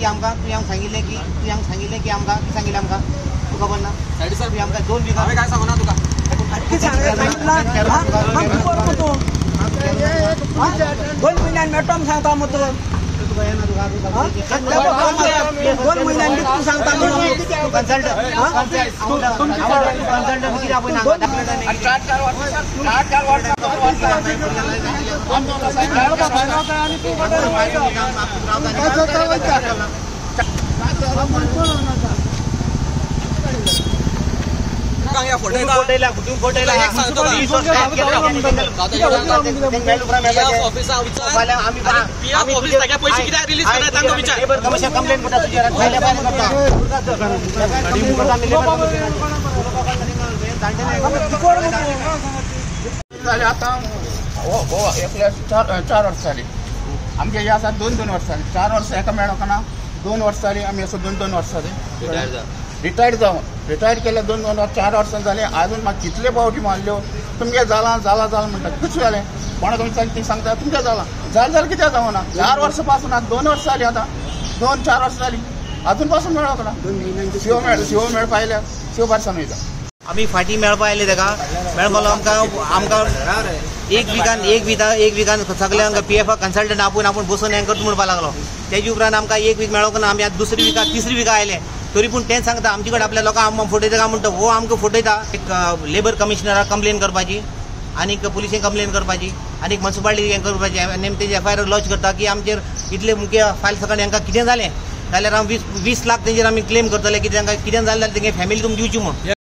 की आमकां तुवें सांगिल्लें की आमकां सांगिल्लें आमकां तुका खबर ना सायडी सर तुवें आमकां 2 वीक हांवें काय सांगना तुका दोन महिन्यान मेळटा सांगता मग तू 2 महिन्यांनी तू सांगता आता 4 वर्ष जाली आमच्या या आसा 2 वर्ष जाली 4 वर्ष एका मेळोकना 2 वर्ष जाली आम्ही असं 2 वर्ष जाली रिटायर्ड केले 2 4 वर्सां जाली अजून म्हाका कितले पावटी मारल्यो तुमगे जाला म्हणटा कशें जालें कोणा तुमी सांगता तुमगे जालें कित्याक जावना 4 वर्सां पासून आता 2 वर्ष जाली आतां 2-4 वर्सां जाली अजून पासून मेळोकना शिव मेळ पायल्या शिव बारसान वयता आम्ही फाटी मेळपा आयले तेका मेळपालो आमकां एक विकान सगळ्यांक PF कन्सल्टंट आपण बसून हें करता म्हणपा लागलो तेजे उपरांत आमकां 1 वीक मेळोक ना आमी आतां दुसरी विका तिसरी विका आयले तरी पूण तें सांगता आमचे कडेन आपल्या लोकांक आमकां फटयता काय म्हणटा हो आमकां फटयता एक लेबर कमिशनराक कंप्लेन करपाची आनीक पुलिसेक कंप्लेन करपाची आनीक म्युनिसिपालिटी हें करपाची आनी तेजे FIR लॉन्च करता की आमचेर इतले मुख्य फायल सकट हांकां कितें जालें जाल्यार 20 लाख तेजेर आमी क्लेम करतले की तांकां कितें जालें जाल्यार तेंगे फॅमिली तुमकां दिवची म्हूण